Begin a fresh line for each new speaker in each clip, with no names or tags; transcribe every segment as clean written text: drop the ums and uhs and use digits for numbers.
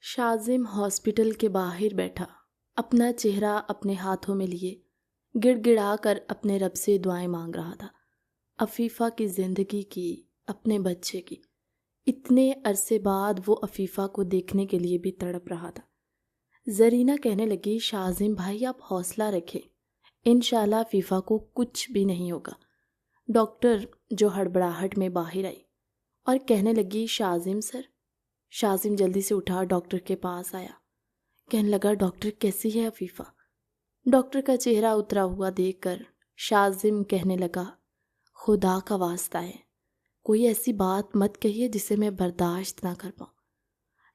شاذم hospital کے باہر بیٹھا، اپنا چہرہ اپنے ہاتھوں میں لیے گڑ گڑا کر اپنے رب سے دعائیں مانگ رہا تھا، عفیفہ کی زندگی کی، اپنے بچے کی۔ اتنے عرصے بعد وہ عفیفہ کو دیکھنے کے لیے بھی تڑپ رہا تھا۔ زرینہ کہنے لگی، شاذم بھائی آپ حوصلہ رکھیں، انشاءاللہ عفیفہ کو کچھ بھی نہیں ہوگا۔ ڈاکٹر جو ہڑبڑاہٹ میں باہر آئی اور کہنے لگی، شاذم سر۔ شاذم جلدی سے اٹھا ڈاکٹر کے پاس آیا، کہنے لگا، ڈاکٹر کیسی ہے عفیفہ؟ ڈاکٹر کا چہرہ اترا ہوا دیکھ کر شاذم کہنے لگا، خدا کا واسطہ ہے، کوئی ایسی بات مت کہیے جسے میں برداشت نہ کر پاؤں۔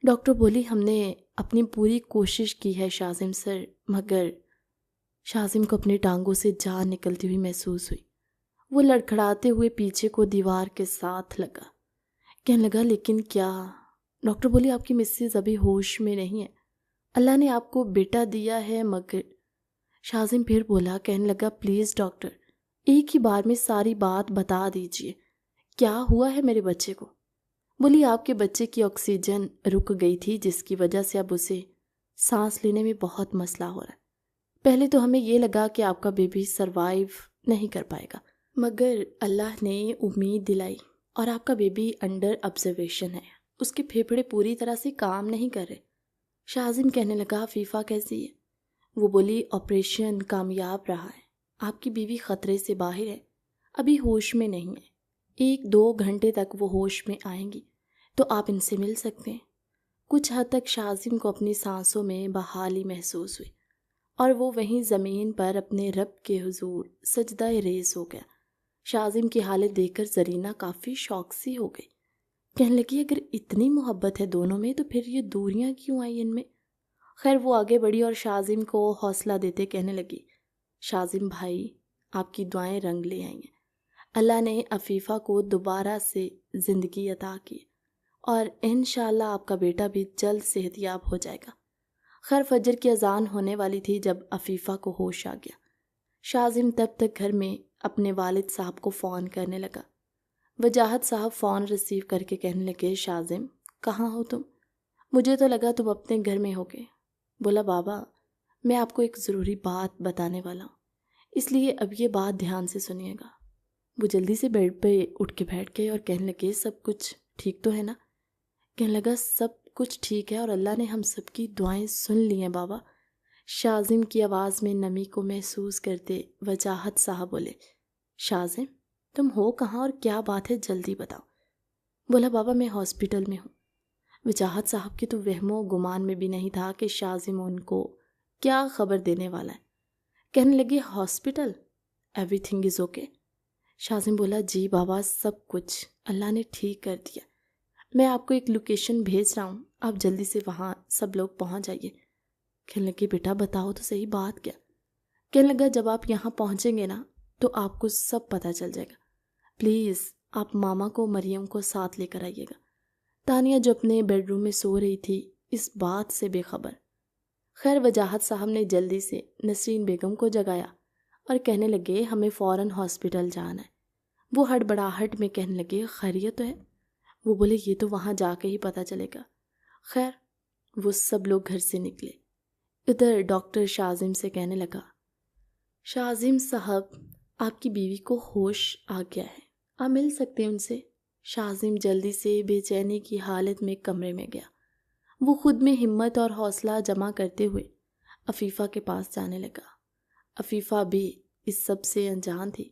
ڈاکٹر بولی، ہم نے اپنی پوری کوشش کی ہے شاذم سر، مگر شاذم کو اپنی ٹانگوں سے جان نکلتی ہوئی محسوس ہوئی۔ وہ لڑکھڑاتے ہوئے پیچھے کو دیوار کے ساتھ لگا، کہنے لگا، لیکن کیا؟ ڈاکٹر بولی، آپ کی مسز ابھی ہوش میں نہیں ہے، اللہ نے آپ کو بیٹا دیا ہے مگر۔ شاذم پھر بولا، کہنے لگا، پلیز ڈاکٹر ایک ہی بار میں ساری بات بتا دیجئے، کیا ہوا ہے میرے بچے کو؟ بولی، آپ کے بچے کی آکسیجن رک گئی تھی جس کی وجہ سے اب اسے سانس لینے میں بہت مسئلہ ہو رہا ہے۔ پہلے تو ہمیں یہ لگا کہ آپ کا بیبی سروائیو نہیں کر پائے گا، مگر اللہ نے امید دلائی اور آپ کا بیبی انڈر آبزرویشن ہے، اس کے پھیپھڑے پوری طرح سے کام نہیں کر رہے۔ شاذم کہنے لگا، عفیفہ کیسی ہے؟ وہ بولی، آپریشن کامیاب رہا ہے، آپ کی بیوی خطرے سے باہر ہے، ابھی ہوش میں نہیں ہے، 1-2 گھنٹے تک وہ ہوش میں آئیں گی تو آپ ان سے مل سکتے ہیں۔ کچھ حد تک شاذم کو اپنی سانسوں میں بحالی محسوس ہوئی اور وہ وہیں زمین پر اپنے رب کے حضور سجدہ ریز ہو گیا۔ شاذم کی حالت دیکھ کر زرینہ کافی شوق سی ہو گئی، کہنے لگی، اگر اتنی محبت ہے دونوں میں تو پھر یہ دوریاں کیوں آئی ان میں؟ خیر وہ آگے بڑھی اور شاذم کو حوصلہ دیتے کہنے لگی، شاذم بھائی آپ کی دعائیں رنگ لے آئی ہیں، اللہ نے عفیفہ کو دوبارہ سے زندگی عطا کی اور انشاءاللہ آپ کا بیٹا بھی جلد صحت یاب ہو جائے گا۔ خیر فجر کی اذان ہونے والی تھی جب عفیفہ کو ہوش آ گیا۔ شاذم تب تک گھر میں اپنے والد صاحب کو فون کرنے لگا۔ وجاہت صاحب فون ریسیو کر کے کہنے لگے، شاذم کہاں ہو تم؟ مجھے تو لگا تم اپنے گھر میں ہوگے۔ بولا، بابا میں آپ کو ایک ضروری بات بتانے والا ہوں، اس لیے اب یہ بات دھیان سے سنیے گا۔ وہ جلدی سے بیڈ پہ اٹھ کے بیٹھ گئے اور کہنے لگے، سب کچھ ٹھیک تو ہے نا؟ کہنے لگا، سب کچھ ٹھیک ہے اور اللہ نے ہم سب کی دعائیں سن لی ہیں بابا۔ شاذم کی آواز میں نمی کو محسوس کرتے وجاہت صاحب بولے، شاذم تم ہو کہاں اور کیا بات ہے، جلدی بتاؤ۔ بولا، بابا میں ہاسپٹل میں ہوں۔ وجاہت صاحب کی تو وہم و گمان میں بھی نہیں تھا کہ شاذم ان کو کیا خبر دینے والا ہے۔ کہنے لگی، hospital, everything is okay? شاذم بولا، جی بابا سب کچھ اللہ نے ٹھیک کر دیا، میں آپ کو ایک لوکیشن بھیج رہا ہوں، آپ جلدی سے وہاں سب لوگ پہنچ جائیے۔ کہنے لگی، بیٹا بتاؤ تو صحیح بات کیا؟ کہنے لگا، جب آپ یہاں پہنچیں گے نا تو آپ کو سب پتہ چل جائے گا، پلیز آپ ماما کو مریم کو ساتھ لے کر آئیے گا۔ تانیہ جو اپنے بیڈ روم میں سو رہی تھی اس بات سے بے خبر۔ خیر وجاہت صاحب نے جلدی سے نسرین بیگم کو جگایا اور کہنے لگے، ہمیں فوراً ہاسپٹل جانا ہے۔ وہ ہڑبڑاہٹ میں کہنے لگے، خیریت تو ہے؟ وہ بولے، یہ تو وہاں جا کے ہی پتہ چلے گا۔ خیر وہ سب لوگ گھر سے نکلے۔ ادھر ڈاکٹر شاذم سے کہنے لگا، شاذم صاحب آپ کی بیوی کو ہوش آ گیا ہے، آپ مل سکتے ہیں ان سے۔ شاذم جلدی سے بے چینی کی حالت میں کمرے میں گیا۔ وہ خود میں ہمت اور حوصلہ جمع کرتے ہوئے عفیفہ کے پاس جانے لگا۔ عفیفہ بھی اس سب سے انجان تھی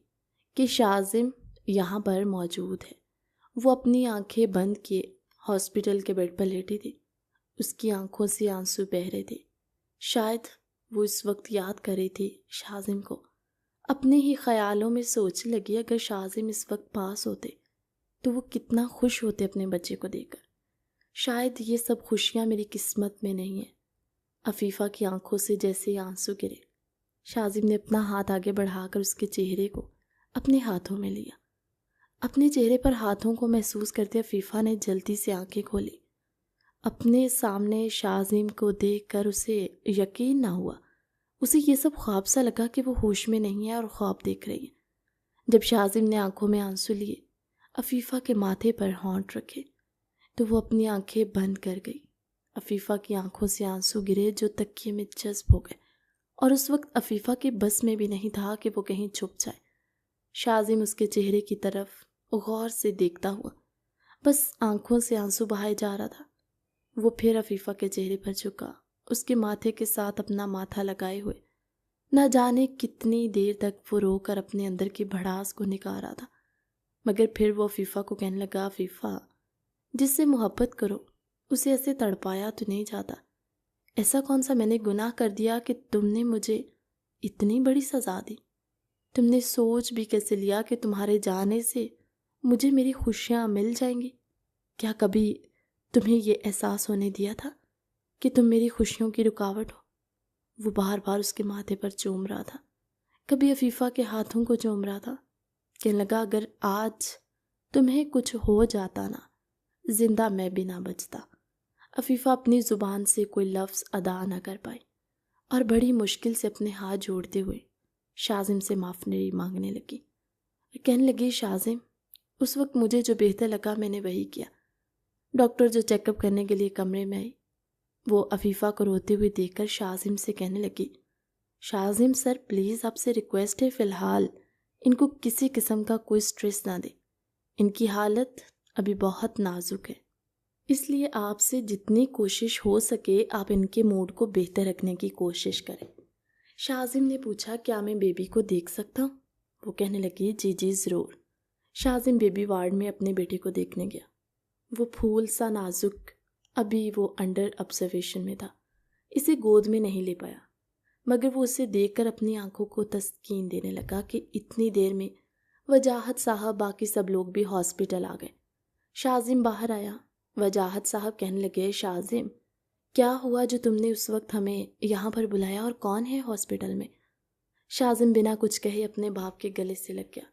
کہ شاذم یہاں پر موجود ہے۔ وہ اپنی آنکھیں بند کیے ہاسپٹل کے بیڈ پر لیٹی تھی، اس کی آنکھوں سے آنسو بہہ رہے تھے۔ شاید وہ اس وقت یاد کر رہی تھی شاذم کو، اپنے ہی خیالوں میں سوچنے لگی، اگر شاذم اس وقت پاس ہوتے تو وہ کتنا خوش ہوتے اپنے بچے کو دیکھ کر۔ شاید یہ سب خوشیاں میری قسمت میں نہیں ہیں۔ عفیفہ کی آنکھوں سے جیسے آنسو گرے، شاذم نے اپنا ہاتھ آگے بڑھا کر اس کے چہرے کو اپنے ہاتھوں میں لیا۔ اپنے چہرے پر ہاتھوں کو محسوس کرتے عفیفہ نے جلدی سے آنکھیں کھولی۔ اپنے سامنے شاذم کو دیکھ کر اسے یقین نہ ہوا، اسے یہ سب خواب سا لگا کہ وہ ہوش میں نہیں ہے اور خواب دیکھ رہی ہے۔ جب شاذم نے آنکھوں میں آنسو لیے، عفیفہ کے ماتھے پر ہونٹ رکھے تو وہ اپنی آنکھیں بند کر گئی۔ عفیفہ کی آنکھوں سے آنسو گرے جو تکیے میں جذب ہو گئے، اور اس وقت عفیفہ کے بس میں بھی نہیں تھا کہ وہ کہیں چھپ جائے۔ شاذم اس کے چہرے کی طرف غور سے دیکھتا ہوا بس آنکھوں سے آنسو بہائے جا رہا تھا۔ وہ پھر عفیفہ کے چہرے پر جھکا، اس کے ماتھے کے ساتھ اپنا ماتھا لگائے ہوئے۔ نہ جانے کتنی دیر تک وہ رو کر اپنے اندر کی بھڑاس کو نکال رہا تھا، مگر پھر وہ عفیفہ کو کہنے لگا، عفیفہ، جس سے محبت کرو اسے ایسے تڑپایا تو نہیں جاتا۔ ایسا کون سا میں نے گناہ کر دیا کہ تم نے مجھے اتنی بڑی سزا دی؟ تم نے سوچ بھی کیسے لیا کہ تمہارے جانے سے مجھے میری خوشیاں مل جائیں گی؟ کیا کبھی تمہیں یہ احساس ہونے دیا تھا کہ تم میری خوشیوں کی رکاوٹ ہو؟ وہ بار بار اس کے ماتھے پر چوم رہا تھا، کبھی عفیفہ کے ہاتھوں کو چوم رہا تھا۔ کہنے لگا، اگر آج تمہیں کچھ ہو جاتا نا، زندہ میں بھی نہ بچتا۔ عفیفہ اپنی زبان سے کوئی لفظ ادا نہ کر پائی اور بڑی مشکل سے اپنے ہاتھ جوڑتے ہوئے شاذم سے معافی مانگنے لگی۔ کہنے لگی، شاذم، اس وقت مجھے جو بہتر لگا میں نے وہی کیا۔ ڈاکٹر جو چیک اپ کرنے کے لیے کمرے میں آئی، وہ عفیفہ کو روتے ہوئے دیکھ کر شاذم سے کہنے لگی، شاذم سر، پلیز آپ سے ریکویسٹ ہے، فی الحال ان کو کسی قسم کا کوئی سٹریس نہ دیں۔ ان کی حالت ابھی بہت نازک ہے، اس لیے آپ سے جتنی کوشش ہو سکے آپ ان کے موڈ کو بہتر رکھنے کی کوشش کریں۔ شاذم نے پوچھا، کیا میں بیبی کو دیکھ سکتا ہوں؟ وہ کہنے لگی، جی جی ضرور۔ شاذم بیبی وارڈ میں اپنے بیٹے کو دیکھنے گیا۔ وہ پھول سا نازک، ابھی وہ انڈر آبزرویشن میں تھا، اسے گود میں نہیں لے پایا، مگر وہ اسے دیکھ کر اپنی آنکھوں کو تسکین دینے لگا کہ اتنی دیر میں وجاہت صاحب باقی سب لوگ بھی ہاسپٹل آ گئے۔ شاذم باہر آیا۔ وجاہت صاحب کہنے لگے، شاذم، کیا ہوا جو تم نے اس وقت ہمیں یہاں پر بلایا، اور کون ہے ہاسپٹل میں؟ شاذم بنا کچھ کہے اپنے باپ کے گلے سے لگ گیا،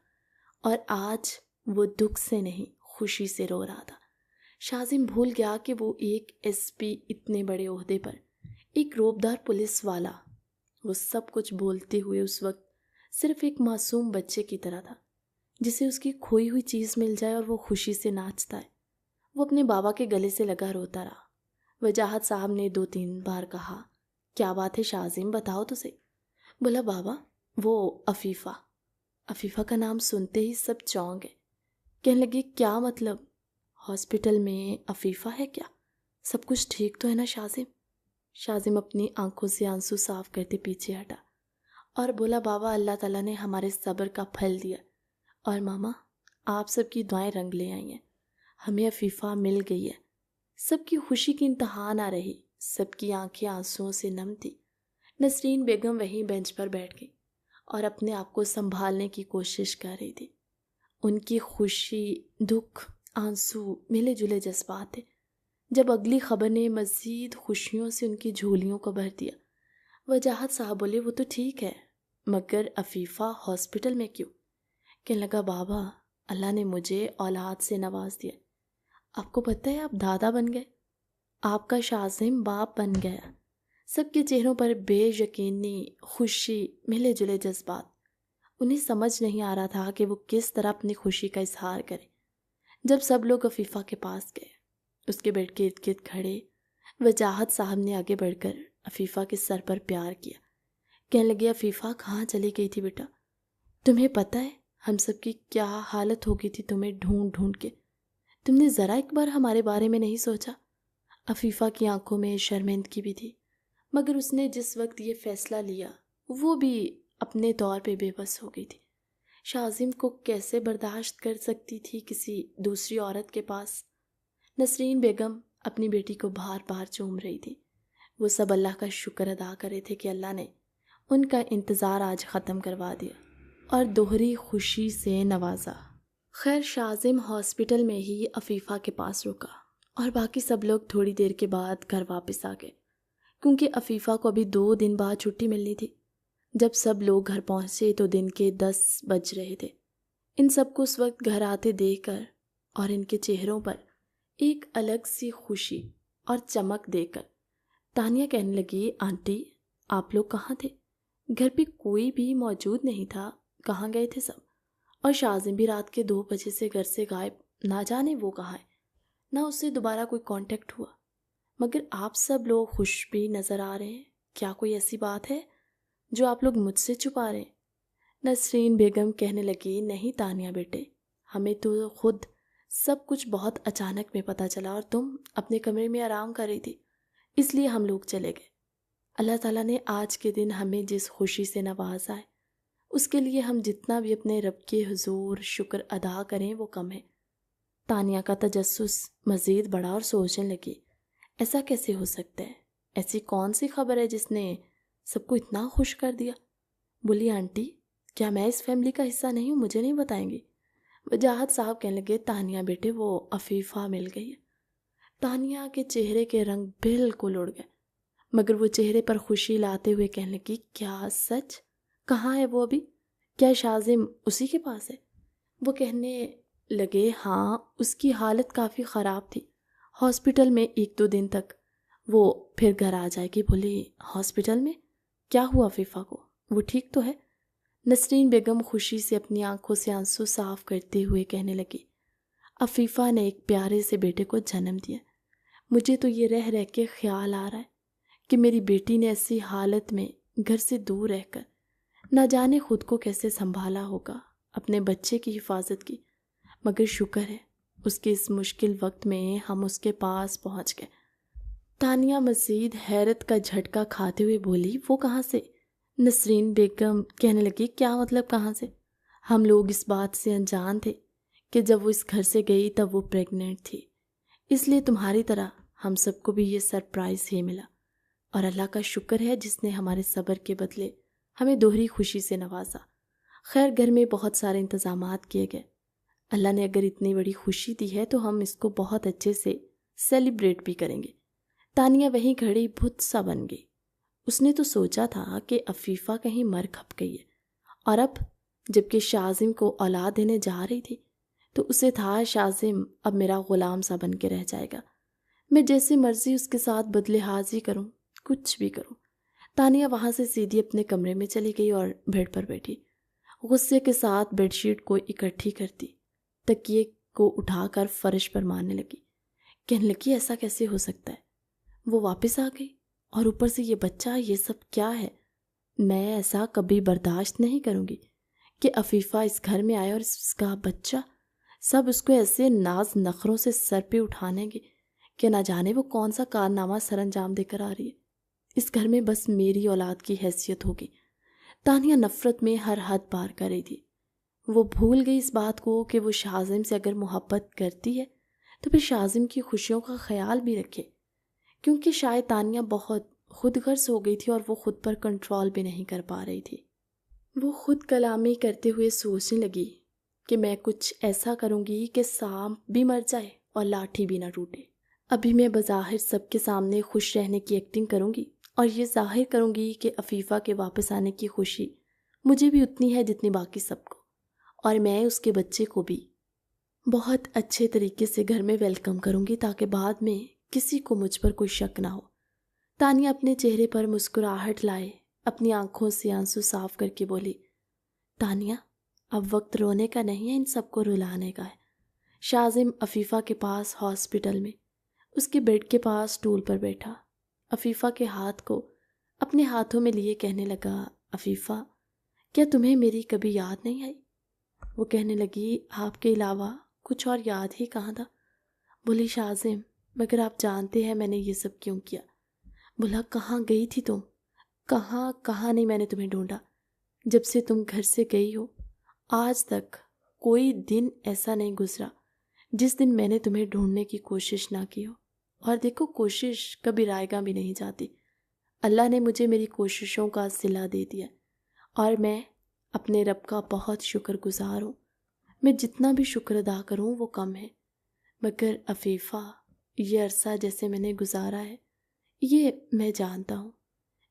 اور آج وہ دکھ سے نہیں خوشی سے رو رہا تھا۔ شاذم بھول گیا کہ وہ ایک ایس پی، اتنے بڑے عہدے پر، ایک روبدار پولیس والا، وہ سب کچھ بولتے ہوئے اس وقت صرف ایک معصوم بچے کی طرح تھا جسے اس کی کھوئی ہوئی چیز مل جائے اور وہ خوشی سے ناچتا ہے۔ وہ اپنے بابا کے گلے سے لگا روتا رہا۔ وجاہت صاحب نے 2-3 بار کہا، کیا بات ہے شاذم، بتاؤ تو صحیح۔ بولا، بابا، وہ عفیفہ۔ عفیفہ کا نام سنتے ہی سب چونک گئے۔ کہنے لگے، کیا مطلب؟ ہاسپٹل میں عفیفہ ہے کیا؟ سب کچھ ٹھیک تو ہے نا شاذم؟ شاذم اپنی آنکھوں سے آنسو صاف کرتے پیچھے ہٹا اور بولا، بابا، اللہ تعالیٰ نے ہمارے صبر کا پھل دیا، اور ماما، آپ سب کی دعائیں رنگ لے آئی ہیں، ہمیں عفیفہ مل گئی ہے۔ سب کی خوشی کی انتہا نہ رہی، سب کی آنکھیں آنسوؤں سے نم تھی۔ نسرین بیگم وہیں بینچ پر بیٹھ گئی اور اپنے آپ کو سنبھالنے کی کوشش کر رہی تھی۔ ان کی خوشی، دکھ، آنسو ملے جلے جذبات تھے۔ جب اگلی خبر نے مزید خوشیوں سے ان کی جھولیوں کو بھر دیا، وجاہت صاحب بولے، وہ تو ٹھیک ہے، مگر عفیفہ ہاسپٹل میں کیوں؟ کہنے لگا، بابا، اللہ نے مجھے اولاد سے نواز دیا۔ آپ کو پتہ ہے آپ دادا بن گئے، آپ کا شاذم باپ بن گیا۔ سب کے چہروں پر بے یقینی، خوشی، ملے جلے جذبات۔ انہیں سمجھ نہیں آ رہا تھا کہ وہ کس طرح اپنی خوشی کا اظہار کرے۔ جب سب لوگ عفیفہ کے پاس گئے، اس کے بیڈ کے ارد گرد کھڑے، وجاہت صاحب نے آگے بڑھ کر عفیفہ کے سر پر پیار کیا۔ کہنے لگے، عفیفہ، کہاں چلی گئی تھی بیٹا؟ تمہیں پتہ ہے ہم سب کی کیا حالت ہو گئی تھی تمہیں ڈھونڈ ڈھونڈ کے؟ تم نے ذرا ایک بار ہمارے بارے میں نہیں سوچا؟ عفیفہ کی آنکھوں میں شرمندگی بھی تھی، مگر اس نے جس وقت یہ فیصلہ لیا وہ بھی اپنے طور پہ بے بس ہو گئی تھی۔ شاذم کو کیسے برداشت کر سکتی تھی کسی دوسری عورت کے پاس؟ نسرین بیگم اپنی بیٹی کو بار بار چوم رہی تھی۔ وہ سب اللہ کا شکر ادا کر رہے تھے کہ اللہ نے ان کا انتظار آج ختم کروا دیا اور دوہری خوشی سے نوازا۔ خیر، شاذم ہاسپٹل میں ہی عفیفہ کے پاس رکا اور باقی سب لوگ تھوڑی دیر کے بعد گھر واپس آ گئے، کیونکہ عفیفہ کو ابھی 2 دن بعد چھٹی ملنی تھی۔ جب سب لوگ گھر پہنچے تو دن کے 10 بج رہے تھے۔ ان سب کو اس وقت گھر آتے دیکھ کر اور ان کے چہروں پر ایک الگ سی خوشی اور چمک دیکھ کر تانیہ کہنے لگی، آنٹی، آپ لوگ کہاں تھے؟ گھر پہ کوئی بھی موجود نہیں تھا، کہاں گئے تھے سب؟ اور شاذم بھی رات کے 2 بجے سے گھر سے غائب، نہ جانے وہ کہاں ہے، نہ اس سے دوبارہ کوئی کانٹیکٹ ہوا۔ مگر آپ سب لوگ خوش بھی نظر آ رہے ہیں، کیا کوئی ایسی بات ہے جو آپ لوگ مجھ سے چھپا رہے ہیں؟ نسرین بیگم کہنے لگی، نہیں تانیہ بیٹے، ہمیں تو خود سب کچھ بہت اچانک میں پتہ چلا اور تم اپنے کمرے میں آرام کر رہی تھی، اس لیے ہم لوگ چلے گئے۔ اللہ تعالیٰ نے آج کے دن ہمیں جس خوشی سے نوازا ہے اس کے لیے ہم جتنا بھی اپنے رب کے حضور شکر ادا کریں وہ کم ہے۔ تانیہ کا تجسس مزید بڑھا اور سوچنے لگی، ایسا کیسے ہو سکتا ہے؟ ایسی کون سی خبر ہے جس نے سب کو اتنا خوش کر دیا؟ بولی، آنٹی کیا میں اس فیملی کا حصہ نہیں ہوں؟ مجھے نہیں بتائیں گی؟ وجاہت صاحب کہنے لگے، تانیہ بیٹے وہ عفیفہ مل گئی ہے۔ تانیہ کے چہرے کے رنگ بالکل اڑ گئے، مگر وہ چہرے پر خوشی لاتے ہوئے کہنے لگی، کیا سچ؟ کہاں ہے وہ ابھی؟ کیا شازم اسی کے پاس ہے؟ وہ کہنے لگے، ہاں اس کی حالت کافی خراب تھی، ہاسپٹل میں 1-2 دن تک، وہ پھر گھر آ جائے گی۔ بولی، ہاسپٹل میں؟ کیا ہوا عفیفہ کو؟ وہ ٹھیک تو ہے؟ نسرین بیگم خوشی سے اپنی آنکھوں سے آنسو صاف کرتے ہوئے کہنے لگی، عفیفہ نے ایک پیارے سے بیٹے کو جنم دیا۔ مجھے تو یہ رہ رہ کے خیال آ رہا ہے کہ میری بیٹی نے ایسی حالت میں گھر سے دور رہ کر نہ جانے خود کو کیسے سنبھالا ہوگا، اپنے بچے کی حفاظت کی، مگر شکر ہے اس کے اس مشکل وقت میں ہم اس کے پاس پہنچ گئے۔ تانیہ مزید حیرت کا جھٹکا کھاتے ہوئے بولی، وہ کہاں سے؟ نسرین بیگم کہنے لگی، کیا مطلب کہاں سے؟ ہم لوگ اس بات سے انجان تھے کہ جب وہ اس گھر سے گئی تب وہ پریگننٹ تھی، اس لیے تمہاری طرح ہم سب کو بھی یہ سرپرائز ہی ملا، اور اللہ کا شکر ہے جس نے ہمارے صبر کے بدلے ہمیں دوہری خوشی سے نوازا۔ خیر گھر میں بہت سارے انتظامات کیے گئے، اللہ نے اگر اتنی بڑی خوشی دی ہے تو ہم اس کو بہت اچھے سے سیلیبریٹ بھی کریں گے۔ تانیہ وہیں کھڑی بت سا بن گئی۔ اس نے تو سوچا تھا کہ عفیفہ کہیں مر کھپ گئی ہے، اور اب جب کہ شازم کو اولاد دینے جا رہی تھی تو اسے تھا شازم اب میرا غلام سا بن کے رہ جائے گا، میں جیسے مرضی اس کے ساتھ بدلحاظی کروں، کچھ بھی کروں۔ تانیہ وہاں سے سیدھی اپنے کمرے میں چلی گئی اور بیڈ پر بیٹھی، غصے کے ساتھ بیڈ شیٹ کو اکٹھی کرتی، تکیے کو اٹھا کر فرش پر مارنے لگی، کہنے لگی، ایسا کیسے ہو سکتا ہے؟ وہ واپس آ گئی اور اوپر سے یہ بچہ، یہ سب کیا ہے؟ میں ایسا کبھی برداشت نہیں کروں گی کہ عفیفہ اس گھر میں آئے اور اس کا بچہ، سب اس کو ایسے ناز نخروں سے سر پہ اٹھانے گے کہ نہ جانے وہ کون سا کارنامہ سر انجام دے کر آ رہی ہے۔ اس گھر میں بس میری اولاد کی حیثیت ہوگی۔ تانیہ نفرت میں ہر حد پار کر رہی تھی۔ وہ بھول گئی اس بات کو کہ وہ شازم سے اگر محبت کرتی ہے تو پھر شازم کی خوشیوں کا خیال بھی رکھے، کیونکہ شاید تانیہ بہت خود غرض ہو گئی تھی اور وہ خود پر کنٹرول بھی نہیں کر پا رہی تھی۔ وہ خود کلامی کرتے ہوئے سوچنے لگی کہ میں کچھ ایسا کروں گی کہ سانپ بھی مر جائے اور لاٹھی بھی نہ ٹوٹے۔ ابھی میں بظاہر سب کے سامنے خوش رہنے کی ایکٹنگ کروں گی اور یہ ظاہر کروں گی کہ عفیفہ کے واپس آنے کی خوشی مجھے بھی اتنی ہے جتنی باقی سب کو، اور میں اس کے بچے کو بھی بہت اچھے طریقے سے گھر میں ویلکم کروں گی تاکہ بعد میں کسی کو مجھ پر کوئی شک نہ ہو۔ تانیہ اپنے چہرے پر مسکراہٹ لائے اپنی آنکھوں سے آنسو صاف کر کے بولی، تانیہ اب وقت رونے کا نہیں ہے، ان سب کو رلانے کا ہے۔ شازم عفیفہ کے پاس ہاسپٹل میں اس کے بیڈ کے پاس ٹول پر بیٹھا، عفیفہ کے ہاتھ کو اپنے ہاتھوں میں لیے کہنے لگا، عفیفہ کیا تمہیں میری کبھی یاد نہیں آئی؟ وہ کہنے لگی، آپ کے علاوہ کچھ اور یاد ہی کہاں تھا؟ بولی، شازم مگر آپ جانتے ہیں میں نے یہ سب کیوں کیا؟ بولا، کہاں گئی تھی تم؟ کہاں نہیں میں نے تمہیں ڈھونڈا، جب سے تم گھر سے گئی ہو آج تک کوئی دن ایسا نہیں گزرا جس دن میں نے تمہیں ڈھونڈنے کی کوشش نہ کی ہو، اور دیکھو کوشش کبھی رائے گاں بھی نہیں جاتی، اللہ نے مجھے میری کوششوں کا صلہ دے دیا اور میں اپنے رب کا بہت شکر گزار ہوں۔ میں جتنا بھی شکر ادا کروں وہ کم ہے، مگر عفیفہ یہ عرصہ جیسے میں نے گزارا ہے یہ میں جانتا ہوں،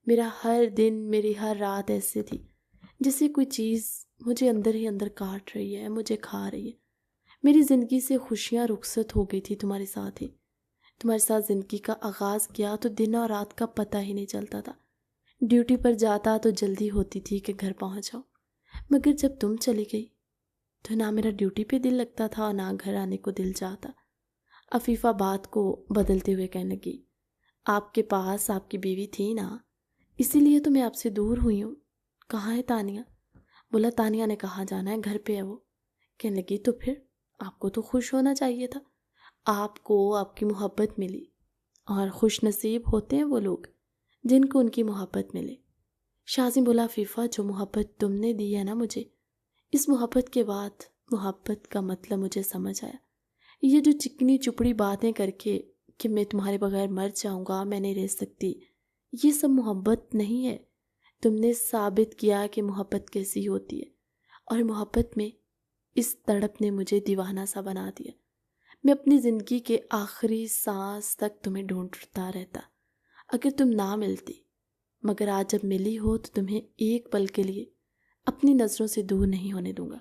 میرا ہر دن میری ہر رات ایسے تھی جیسے کوئی چیز مجھے اندر ہی اندر کاٹ رہی ہے، مجھے کھا رہی ہے۔ میری زندگی سے خوشیاں رخصت ہو گئی تھی تمہارے ساتھ ہی، تمہارے ساتھ زندگی کا آغاز کیا تو دن اور رات کا پتہ ہی نہیں چلتا تھا، ڈیوٹی پر جاتا تو جلدی ہوتی تھی کہ گھر پہنچ جاؤ، مگر جب تم چلی گئی تو نہ میرا ڈیوٹی پہ دل لگتا تھا اور نہ گھر آنے کو دل چاہتا۔ عفیفہ بات کو بدلتے ہوئے کہنے لگی، آپ کے پاس آپ کی بیوی تھی نا، اسی لیے تو میں آپ سے دور ہوئی ہوں۔ کہاں ہے تانیہ؟ بولا تانیہ نے کہاں جانا ہے، گھر پہ ہے وہ۔ کہنے لگی تو پھر آپ کو تو خوش ہونا چاہیے تھا، آپ کو آپ کی محبت ملی، اور خوش نصیب ہوتے ہیں وہ لوگ جن کو ان کی محبت ملے۔ شاذم بولا عفیفہ جو محبت تم نے دی ہے نا مجھے، اس محبت کے بعد محبت کا مطلب مجھے سمجھ آیا۔ یہ جو چکنی چپڑی باتیں کر کے کہ میں تمہارے بغیر مر جاؤں گا، میں نہیں رہ سکتی، یہ سب محبت نہیں ہے۔ تم نے ثابت کیا کہ محبت کیسی ہوتی ہے، اور محبت میں اس تڑپ نے مجھے دیوانہ سا بنا دیا۔ میں اپنی زندگی کے آخری سانس تک تمہیں ڈھونڈتا رہتا اگر تم نہ ملتی، مگر آج جب ملی ہو تو تمہیں ایک پل کے لیے اپنی نظروں سے دور نہیں ہونے دوں گا۔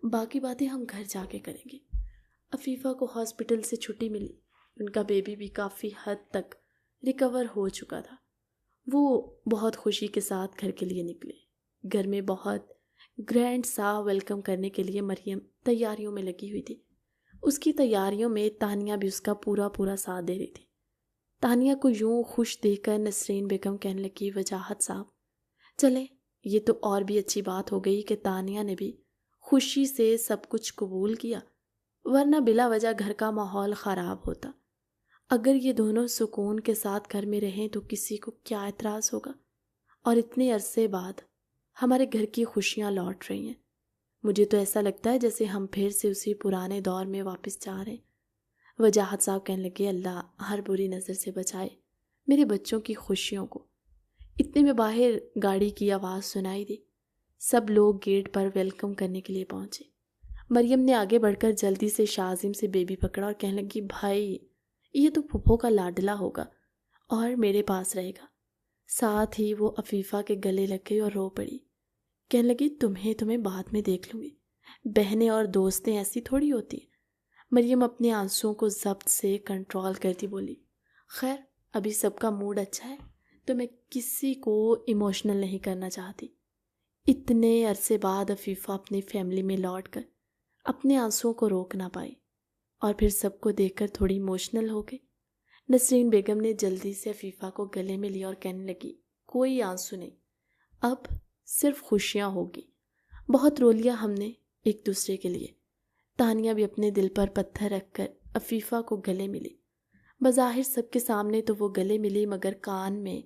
باقی باتیں ہم گھر جا کے کریں گے۔ عفیفہ کو ہاسپٹل سے چھٹی ملی، ان کا بیبی بھی کافی حد تک ریکور ہو چکا تھا۔ وہ بہت خوشی کے ساتھ گھر کے لیے نکلے۔ گھر میں بہت گرینڈ سا ویلکم کرنے کے لیے مریم تیاریوں میں لگی ہوئی تھی۔ اس کی تیاریوں میں تانیہ بھی اس کا پورا ساتھ دے رہی تھی۔ تانیہ کو یوں خوش دیکھ کر نسرین بیگم کہنے لگی وجاہت صاحب چلیں، یہ تو اور بھی اچھی بات ہو گئی کہ تانیہ نے بھی خوشی سے سب کچھ قبول کیا، ورنہ بلا وجہ گھر کا ماحول خراب ہوتا۔ اگر یہ دونوں سکون کے ساتھ گھر میں رہیں تو کسی کو کیا اعتراض ہوگا، اور اتنے عرصے بعد ہمارے گھر کی خوشیاں لوٹ رہی ہیں۔ مجھے تو ایسا لگتا ہے جیسے ہم پھر سے اسی پرانے دور میں واپس جا رہے ہیں۔ وجاہت صاحب کہنے لگے اللہ ہر بری نظر سے بچائے میرے بچوں کی خوشیوں کو۔ اتنے میں باہر گاڑی کی آواز سنائی دی۔ سب لوگ گیٹ پر ویلکم کرنے کے لیے پہنچے۔ مریم نے آگے بڑھ کر جلدی سے شاذم سے بیبی پکڑا اور کہنے لگی بھائی یہ تو پھپھو کا لاڈلا ہوگا اور میرے پاس رہے گا۔ ساتھ ہی وہ عفیفہ کے گلے لگ گئی اور رو پڑی۔ کہنے لگی تمہیں بعد میں دیکھ لوں گی، بہنیں اور دوستیں ایسی تھوڑی ہوتی ہیں۔ مریم اپنے آنسوؤں کو ضبط سے کنٹرول کرتی بولی خیر ابھی سب کا موڈ اچھا ہے تو میں کسی کو ایموشنل نہیں کرنا چاہتی۔ اتنے عرصے بعد عفیفہ اپنی فیملی میں لوٹ کر اپنے آنسوؤں کو روک نہ پائی اور پھر سب کو دیکھ کر تھوڑی ایموشنل ہو گئی۔ نسرین بیگم نے جلدی سے عفیفہ کو گلے میں لیا اور کہنے لگی کوئی آنسو نہیں، اب صرف خوشیاں ہوگی۔ بہت رو لیا ہم نے ایک دوسرے کے لیے۔ تانیہ بھی اپنے دل پر پتھر رکھ کر عفیفہ کو گلے ملی۔ بظاہر سب کے سامنے تو وہ گلے ملی، مگر کان میں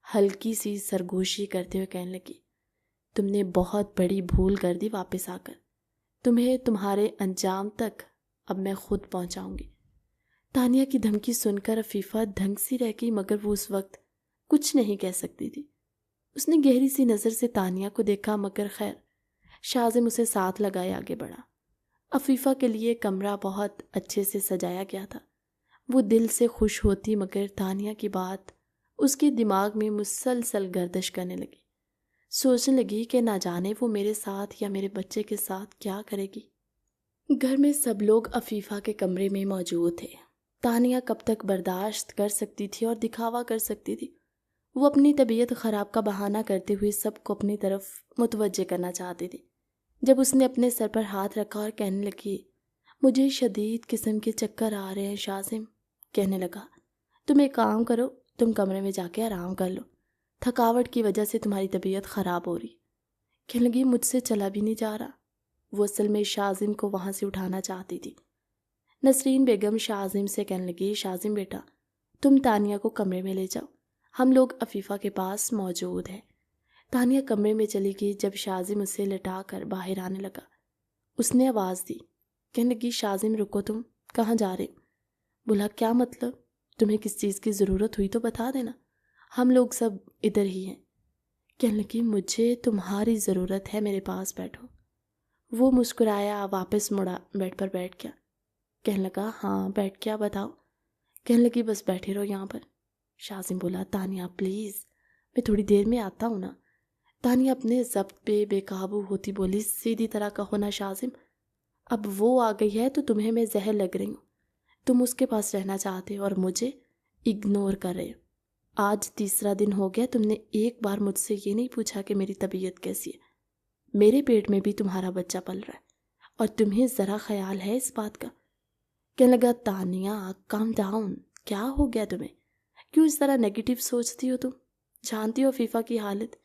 ہلکی سی سرگوشی کرتے ہوئے کہنے لگی تم نے بہت بڑی بھول کر دی واپس آ کر، تمہیں تمہارے انجام تک اب میں خود پہنچاؤں گی۔ تانیہ کی دھمکی سن کر عفیفہ دھنگ سی رہ گئی، مگر وہ اس وقت کچھ نہیں کہہ سکتی تھی۔ اس نے گہری سی نظر سے تانیہ کو دیکھا، مگر خیر شاذم اسے ساتھ لگائے آگے بڑھا۔ عفیفہ کے لیے کمرہ بہت اچھے سے سجایا گیا تھا۔ وہ دل سے خوش ہوتی، مگر تانیہ کی بات اس کے دماغ میں مسلسل گردش کرنے لگی۔ سوچنے لگی کہ نہ جانے وہ میرے ساتھ یا میرے بچے کے ساتھ کیا کرے گی۔ گھر میں سب لوگ عفیفہ کے کمرے میں موجود تھے۔ تانیہ کب تک برداشت کر سکتی تھی اور دکھاوا کر سکتی تھی؟ وہ اپنی طبیعت خراب کا بہانہ کرتے ہوئے سب کو اپنی طرف متوجہ کرنا چاہتی تھی۔ جب اس نے اپنے سر پر ہاتھ رکھا اور کہنے لگی مجھے شدید قسم کے چکر آ رہے ہیں شاذم، کہنے لگا تم ایک کام کرو، تم کمرے میں جا کے آرام کر لو، تھکاوٹ کی وجہ سے تمہاری طبیعت خراب ہو رہی۔ کہنے لگی مجھ سے چلا بھی نہیں جا رہا۔ وہ اصل میں شاذم کو وہاں سے اٹھانا چاہتی تھی۔ نسرین بیگم شاذم سے کہنے لگی شاذم بیٹا تم تانیہ کو کمرے میں لے جاؤ، ہم لوگ عفیفہ کے پاس موجود ہیں۔ تانیہ کمرے میں چلی گئی۔ جب شاذم اسے لٹا کر باہر آنے لگا اس نے آواز دی، کہنے لگی شاذم رکو، تم کہاں جا رہے؟ بولا کیا مطلب؟ تمہیں کس چیز کی ضرورت ہوئی تو بتا دینا، ہم لوگ سب ادھر ہی ہیں۔ کہنے لگی مجھے تمہاری ضرورت ہے، میرے پاس بیٹھو۔ وہ مسکرایا، واپس مڑا، بیڈ پر بیٹھ گیا۔ کہنے لگا ہاں بیٹھ گیا، بتاؤ۔ کہنے لگی بس بیٹھے رہو یہاں پر۔ شاذم بولا تانیہ پلیز میں تھوڑی دیر میں آتا ہوں نا۔ تانیہ اپنے ضبط پہ بے قابو ہوتی بولی سیدھی طرح کہو نا شاذم، اب وہ آ گئی ہے تو تمہیں میں زہر لگ رہی ہوں، تم اس کے پاس رہنا چاہتے ہو اور مجھے اگنور کر رہے ہو۔ آج تیسرا دن ہو گیا تم نے ایک بار مجھ سے یہ نہیں پوچھا کہ میری طبیعت کیسی ہے۔ میرے پیٹ میں بھی تمہارا بچہ پل رہا ہے اور تمہیں ذرا خیال ہے اس بات کا؟ کہنے لگا تانیہ کام ڈاؤن، کیا ہو گیا تمہیں؟ کیوں اس طرح نیگیٹو سوچتی ہو تم؟ جانتی ہو عفیفہ کی حالت،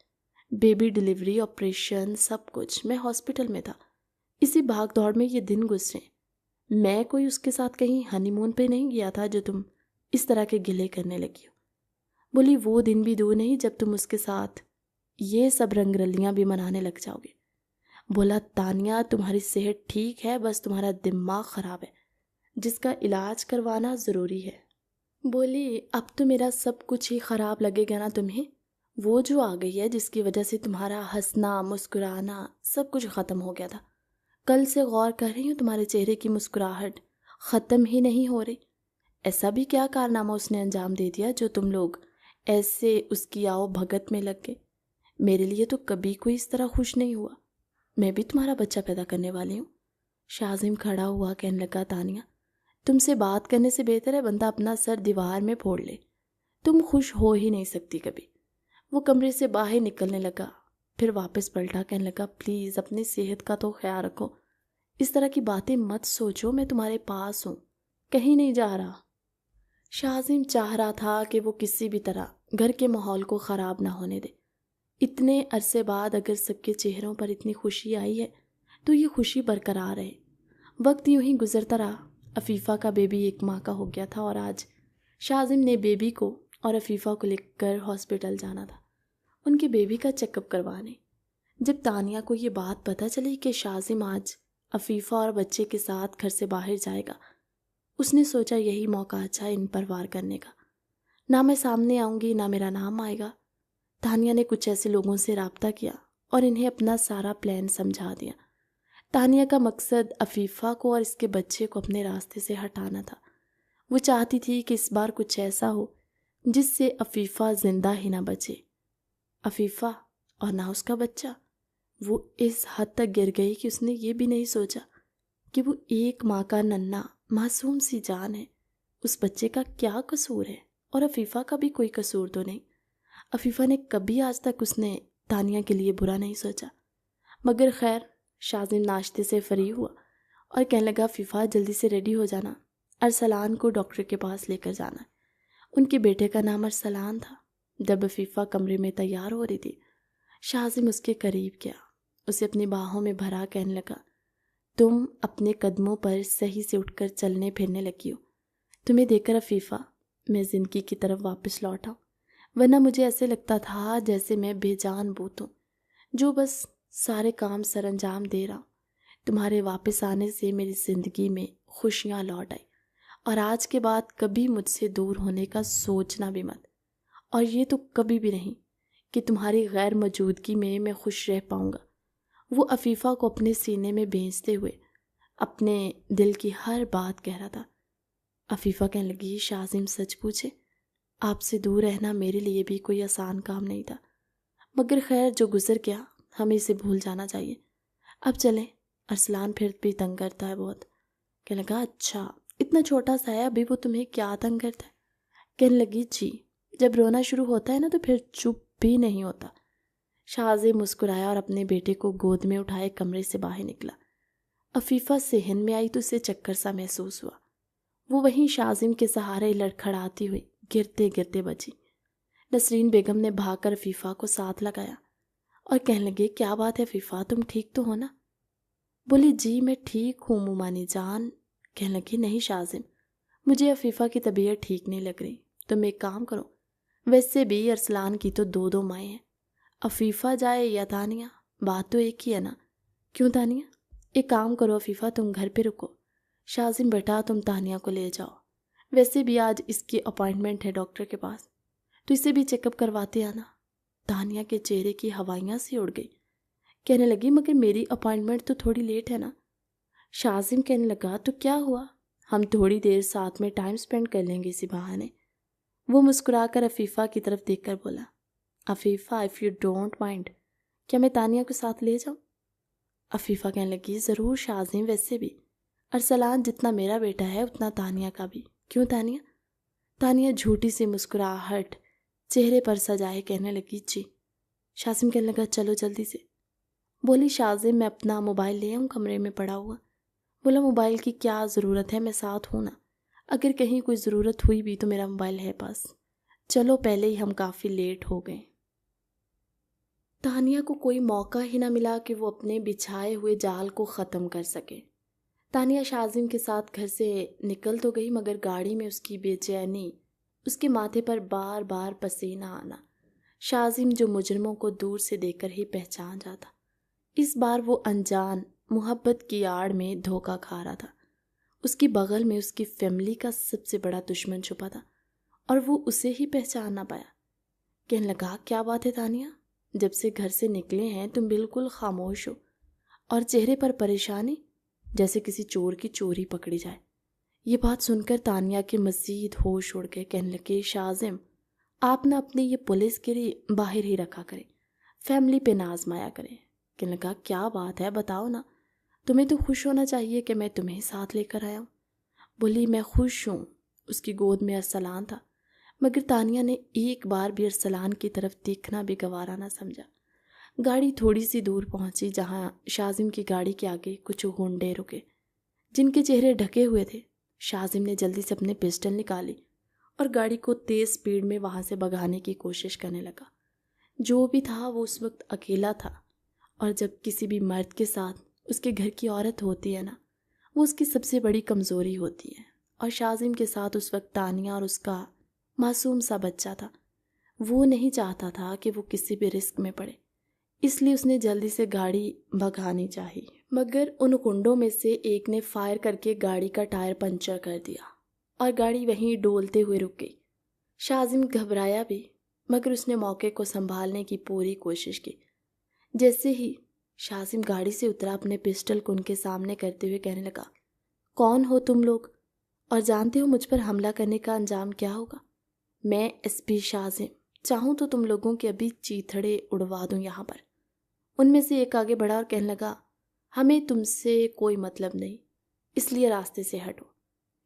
بیبی ڈلیوری، آپریشن، سب کچھ، میں ہاسپٹل میں تھا، اسی بھاگ دوڑ میں یہ دن گزرے۔ میں کوئی اس کے ساتھ کہیں ہنی مون پہ نہیں گیا تھا جو تم اس طرح کے گلے کرنے لگی ہو۔ بولی وہ دن بھی دور نہیں جب تم اس کے ساتھ یہ سب رنگ رلیاں بھی منانے لگ جاؤ گے۔ بولا تانیہ تمہاری صحت ٹھیک ہے، بس تمہارا دماغ خراب ہے جس کا علاج کروانا ضروری ہے۔ بولی اب تو میرا سب کچھ ہی خراب لگے گا نا تمہیں؟ وہ جو آ گئی ہے جس کی وجہ سے تمہارا ہنسنا مسکرانا سب کچھ ختم ہو گیا تھا، کل سے غور کر رہی ہوں تمہارے چہرے کی مسکراہٹ ختم ہی نہیں ہو رہی۔ ایسا بھی کیا کارنامہ اس نے انجام دے دیا جو تم لوگ ایسے اس کی آؤ بھگت میں لگ گئے؟ میرے لیے تو کبھی کوئی اس طرح خوش نہیں ہوا، میں بھی تمہارا بچہ پیدا کرنے والی ہوں۔ شاذم کھڑا ہوا کہنے لگا تانیہ تم سے بات کرنے سے بہتر ہے بندہ اپنا سر دیوار میں پھوڑ لے، تم خوش ہو ہی نہیں سکتی کبھی۔ وہ کمرے سے باہر نکلنے لگا، پھر واپس پلٹا کہنے لگا پلیز اپنی صحت کا تو خیال رکھو، اس طرح کی باتیں مت سوچو، میں تمہارے پاس ہوں، کہیں نہیں جا رہا۔ شاذم چاہ رہا تھا کہ وہ کسی بھی طرح گھر کے ماحول کو خراب نہ ہونے دے۔ اتنے عرصے بعد اگر سب کے چہروں پر اتنی خوشی آئی ہے تو یہ خوشی برقرار رہے۔ وقت یوں ہی گزرتا رہا۔ عفیفہ کا بیبی 1 ماہ کا ہو گیا تھا اور آج شاذم نے بیبی کو اور عفیفہ کو لے کر ہاسپٹل جانا تھا ان کے بیبی کا چیک اپ کروانے۔ جب تانیہ کو یہ بات پتہ چلی کہ شاذم آج عفیفہ اور بچے کے ساتھ گھر سے باہر جائے گا، اس نے سوچا یہی موقع اچھا ہے ان پر وار کرنے کا، نہ میں سامنے آؤں گی نہ میرا نام آئے گا۔ تانیہ نے کچھ ایسے لوگوں سے رابطہ کیا اور انہیں اپنا سارا پلان سمجھا دیا۔ تانیہ کا مقصد عفیفہ کو اور اس کے بچے کو اپنے راستے سے ہٹانا تھا۔ وہ چاہتی تھی کہ اس بار کچھ ایسا ہو جس سے عفیفہ زندہ ہی نہ بچے۔ عفیفہ اور نہ اس کا بچہ۔ وہ اس حد تک گر گئی کہ اس نے یہ بھی نہیں سوچا کہ وہ 1 ماہ کا ننھا معصوم سی جان ہے، اس بچے کا کیا قصور ہے، اور عفیفہ کا بھی کوئی قصور تو نہیں۔ عفیفہ نے کبھی آج تک اس نے تانیہ کے لیے برا نہیں سوچا۔ مگر خیر، شاذم ناشتے سے فری ہوا اور کہنے لگا عفیفہ جلدی سے ریڈی ہو جانا، ارسلان کو ڈاکٹر کے پاس لے کر جانا ہے۔ ان کے بیٹے کا نام ارسلان تھا۔ جب عفیفہ کمرے میں تیار ہو رہی تھی، شاذم اس کے قریب گیا، اسے اپنی باہوں میں بھرا کہنے لگا تم اپنے قدموں پر صحیح سے اٹھ کر چلنے پھرنے لگی ہو۔ تمہیں دیکھ کر عفیفہ میں زندگی کی طرف واپس لوٹا ہوں، ورنہ مجھے ایسے لگتا تھا جیسے میں بے جان بوت ہوں جو بس سارے کام سر انجام دے رہا ہوں۔ تمہارے واپس آنے سے میری زندگی میں خوشیاں لوٹ آئی، اور آج کے بعد کبھی مجھ سے دور ہونے کا سوچنا بھی مت، اور یہ تو کبھی بھی نہیں کہ تمہاری غیر موجودگی میں خوش رہ پاؤں گا۔ وہ عفیفہ کو اپنے سینے میں بھیجتے ہوئے اپنے دل کی ہر بات کہہ رہا تھا۔ عفیفہ کہنے لگی شاذم سچ پوچھے آپ سے دور رہنا میرے لیے بھی کوئی آسان کام نہیں تھا، مگر خیر جو گزر گیا ہمیں اسے بھول جانا چاہیے۔ اب چلیں، ارسلان پھر بھی تنگ کرتا ہے بہت۔ کہنے لگا اچھا اتنا چھوٹا سا ہے ابھی وہ تمہیں کیا تنگ کرتا ہے؟ کہنے لگی جی، جب رونا شروع ہوتا ہے نا تو پھر چپ بھی نہیں ہوتا۔ شاذم مسکرایا اور اپنے بیٹے کو گود میں اٹھائے کمرے سے باہر نکلا۔ عفیفہ صحن میں آئی تو اسے چکر سا محسوس ہوا۔ وہ وہیں شاذم کے سہارے لڑکھڑاتی ہوئی گرتے گرتے بچی۔ نسرین بیگم نے بھاگ کر عفیفہ کو ساتھ لگایا اور کہنے لگے کیا بات ہے عفیفہ، تم ٹھیک تو ہو نا؟ بولی جی میں ٹھیک ہوں مومانی جان۔ کہنے لگی نہیں شاذم، مجھے عفیفہ کی طبیعت ٹھیک نہیں لگ رہی، تم ایک کام کرو، ویسے بھی ارسلان کی تو 2 مائیں ہیں، عفیفہ جائے یا تانیہ، بات تو ایک ہی ہے نا۔ کیوں تانیہ؟ ایک کام کرو عفیفہ تم گھر پہ رکو، شاذم بیٹا تم تانیہ کو لے جاؤ، ویسے بھی آج اس کی اپائنٹمنٹ ہے ڈاکٹر کے پاس، تو اسے بھی چیک اپ کرواتے آنا۔ تانیہ کے چہرے کی ہوائیاں سی اڑ گئی، کہنے لگی مگر میری اپائنٹمنٹ تو تھوڑی لیٹ ہے نا۔ شاذم کہنے لگا تو کیا ہوا، ہم تھوڑی دیر ساتھ میں ٹائم سپینڈ کر لیں گے اسی بہانے۔ وہ مسکرا کر عفیفہ کی طرف دیکھ کر بولا Afifa if you don't mind, کیا میں تانیہ کو ساتھ لے جاؤں؟ عفیفہ کہنے لگی ضرور شاذم، ویسے بھی ارسلان جتنا میرا بیٹا ہے اتنا تانیہ کا بھی، کیوں تانیہ؟ تانیہ جھوٹی سی مسکراہٹ چہرے پر سجائے کہنے لگی جی۔ شاذم کہنے لگا چلو جلدی سے۔ بولی شاذم میں اپنا موبائل لے آؤں کمرے میں پڑا ہوا؟ بولا موبائل کی کیا ضرورت ہے، میں ساتھ ہوں نا، اگر کہیں کوئی ضرورت ہوئی بھی تو میرا موبائل ہے پاس، چلو پہلے ہی ہم کافی لیٹ ہو گئے۔ تانیہ کو کوئی موقع ہی نہ ملا کہ وہ اپنے بچھائے ہوئے جال کو ختم کر سکے۔ تانیہ شاذم کے ساتھ گھر سے نکل تو گئی، مگر گاڑی میں اس کی بے چینی، اس کے ماتھے پر بار بار پسینہ آنا، شاذم جو مجرموں کو دور سے دیکھ کر ہی پہچان جاتا، اس بار وہ انجان محبت کی آڑ میں دھوکہ کھا رہا تھا۔ اس کی بغل میں اس کی فیملی کا سب سے بڑا دشمن چھپا تھا اور وہ اسے ہی پہچان نہ پایا۔ کہنے لگا، کیا بات ہے تانیہ، جب سے گھر سے نکلے ہیں تم بالکل خاموش ہو اور چہرے پر پریشانی، جیسے کسی چور کی چوری پکڑی جائے۔ یہ بات سن کر تانیہ کے مزید ہوش اڑ گئے۔ کہنے لگے، شاذم آپ نہ اپنی یہ پولیس گری باہر ہی رکھا کریں، فیملی پہ نہ آزمایا کریں۔ کہنے لگا، کیا بات ہے بتاؤ نا، تمہیں تو خوش ہونا چاہیے کہ میں تمہیں ساتھ لے کر آیا ہوں۔ بولی، میں خوش ہوں۔ اس کی گود میں ارسلان تھا، مگر تانیہ نے ایک بار بھی ارسلان کی طرف دیکھنا بھی گوارا نہ سمجھا۔ گاڑی تھوڑی سی دور پہنچی جہاں شاذم کی گاڑی کے آگے کچھ گنڈے رکے جن کے چہرے ڈھکے ہوئے تھے۔ شاذم نے جلدی سے اپنے پسٹل نکالی اور گاڑی کو تیز سپیڈ میں وہاں سے بھگانے کی کوشش کرنے لگا۔ جو بھی تھا وہ اس وقت اکیلا تھا، اور جب کسی بھی مرد کے ساتھ اس کے گھر کی عورت ہوتی ہے نا، وہ اس کی سب سے بڑی کمزوری ہوتی ہے۔ اور شاذم کے ساتھ اس وقت تانیہ اور اس کا معصوم سا بچہ تھا۔ وہ نہیں چاہتا تھا کہ وہ کسی بھی رسک میں پڑے، اس لیے اس نے جلدی سے گاڑی بھگانی چاہی، مگر ان کنڈوں میں سے ایک نے فائر کر کے گاڑی کا ٹائر پنچر کر دیا اور گاڑی وہیں ڈولتے ہوئے رک گئی۔ شاذم گھبرایا بھی، مگر اس نے موقع کو سنبھالنے کی پوری کوشش کی۔ جیسے ہی شاذم گاڑی سے اترا، اپنے پسٹل کو ان کے سامنے کرتے ہوئے کہنے لگا، کون ہو تم لوگ اور جانتے ہو مجھ پر حملہ کرنے کا انجام کیا ہوگا؟ میں ایس پی شاذم، چاہوں تو تم لوگوں کے ابھی چیتھڑے اڑوا دوں یہاں پر۔ ان میں سے ایک آگے بڑھا اور کہنے لگا، ہمیں تم سے کوئی مطلب نہیں، اس لیے راستے سے ہٹو۔